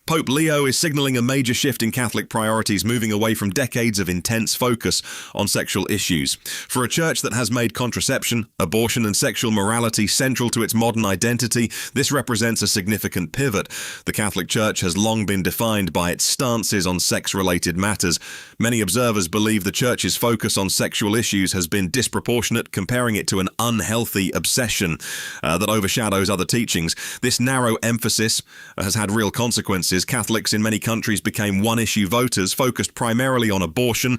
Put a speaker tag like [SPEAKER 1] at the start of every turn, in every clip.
[SPEAKER 1] Pope Leo is signaling a major shift in Catholic priorities, moving away from decades of intense focus on sexual issues. For a church that has made contraception, abortion and sexual morality central to its modern identity, this represents a significant pivot. The Catholic Church has long been defined by its stances on sex-related matters. Many observers believe the Church's focus on sexual issues has been disproportionate, comparing it to an unhealthy obsession that overshadows other teachings. This narrow emphasis has had real consequences. Catholics in many countries became one-issue voters, focused primarily on abortion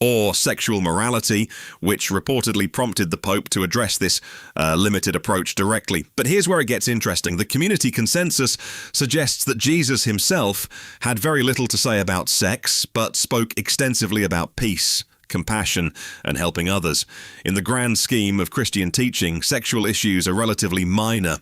[SPEAKER 1] or sexual morality, which reportedly prompted the Pope to address this limited approach directly. But here's where it gets interesting. The community consensus suggests that Jesus himself had very little to say about sex, but spoke extensively about peace, compassion, and helping others. In the grand scheme of Christian teaching, sexual issues are relatively minor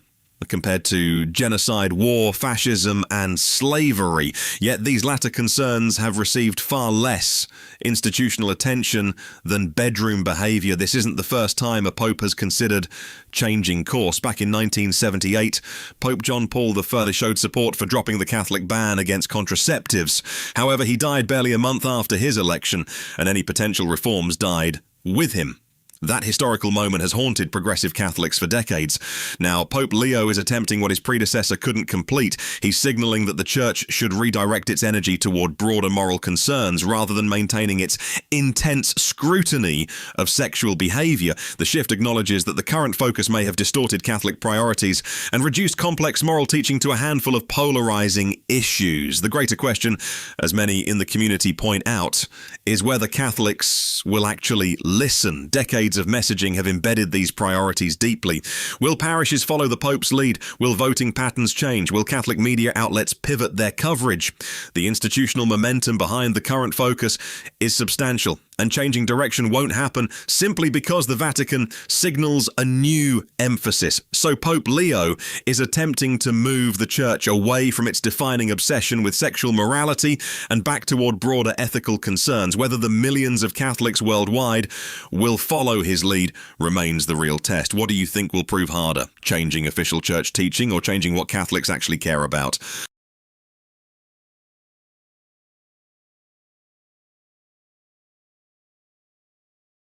[SPEAKER 1] compared to genocide, war, fascism, and slavery. Yet these latter concerns have received far less institutional attention than bedroom behavior. This isn't the first time a pope has considered changing course. Back in 1978, Pope John Paul I showed support for dropping the Catholic ban against contraceptives. However, he died barely a month after his election, and any potential reforms died with him. That historical moment has haunted progressive Catholics for decades. Now, Pope Leo is attempting what his predecessor couldn't complete. He's signaling that the Church should redirect its energy toward broader moral concerns rather than maintaining its intense scrutiny of sexual behavior. The shift acknowledges that the current focus may have distorted Catholic priorities and reduced complex moral teaching to a handful of polarizing issues. The greater question, as many in the community point out, is whether Catholics will actually listen. Decades of messaging have embedded these priorities deeply. Will parishes follow the Pope's lead? Will voting patterns change? Will Catholic media outlets pivot their coverage? The institutional momentum behind the current focus is substantial, and changing direction won't happen simply because the Vatican signals a new emphasis. So Pope Leo is attempting to move the Church away from its defining obsession with sexual morality and back toward broader ethical concerns. Whether the millions of Catholics worldwide will follow his lead remains the real test. What do you think will prove harder? Changing official Church teaching or changing what Catholics actually care about?